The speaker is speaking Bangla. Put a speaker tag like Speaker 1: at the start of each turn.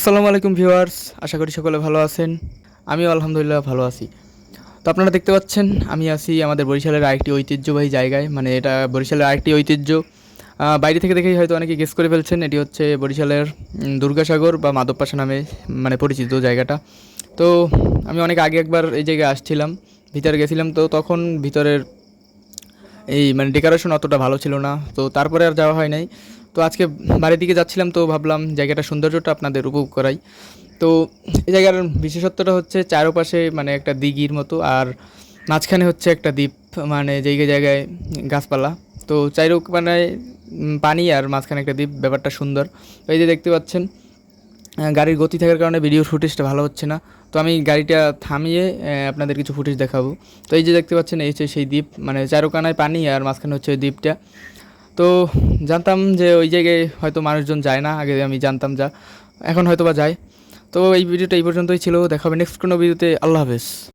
Speaker 1: আসসালামু আলাইকুম ভিউয়ার্স, আশা করি সকলে ভালো আছেন। আমিও আলহামদুলিল্লাহ ভালো আছি। তো আপনারা দেখতে পাচ্ছেন আমি আছি আমাদের বরিশালের আরেকটি ঐতিহ্যবাহী জায়গায়, মানে এটা বরিশালের আরেকটি ঐতিহ্য। বাইরে থেকে দেখেই হয়তো অনেকে গেস করে ফেলছেন, এটি হচ্ছে বরিশালের দুর্গাসাগর বা মাধবপাশা নামে মানে পরিচিত জায়গাটা। তো আমি অনেক আগে একবার এই জায়গায় আসছিলাম, ভিতরে গেছিলাম, তো তখন ভিতরের এই মানে ডেকোরেশন অতটা ভালো ছিল না, তো তারপরে আর যাওয়া হয় নাই। তো আজকে বাড়ির দিকে যাচ্ছিলাম, তো ভাবলাম জায়গাটার সৌন্দর্যটা আপনাদের উপভোগ করাই। তো এই জায়গার বিশেষত্বটা হচ্ছে চারপাশে মানে একটা দিঘির মতো, আর মাঝখানে হচ্ছে একটা দ্বীপ, মানে জায়গায় জায়গায় গাছপালা। তো মানে পানি, আর মাঝখানে একটা দ্বীপ, ব্যাপারটা সুন্দর। তো এই যে দেখতে পাচ্ছেন, গাড়ির গতি থাকার কারণে ভিডিওর ফুটেজটা ভালো হচ্ছে না। তো আমি গাড়িটা থামিয়ে আপনাদের কিছু ফুটেজ দেখাবো। তো এই যে দেখতে পাচ্ছেন, এই হচ্ছে সেই দ্বীপ, মানে চারোকানায় পানি আর মাঝখানে হচ্ছে ওই দ্বীপটা। তো জানতাম যে ওই জায়গায় হয়তো মানুষজন যায় না, আগে আমি জানতাম যা, এখন হয়তো বা যায়। তো এই ভিডিওটা এই পর্যন্তই ছিল, দেখা হবে নেক্সট কোনো ভিডিওতে। আল্লাহ হাফেজ।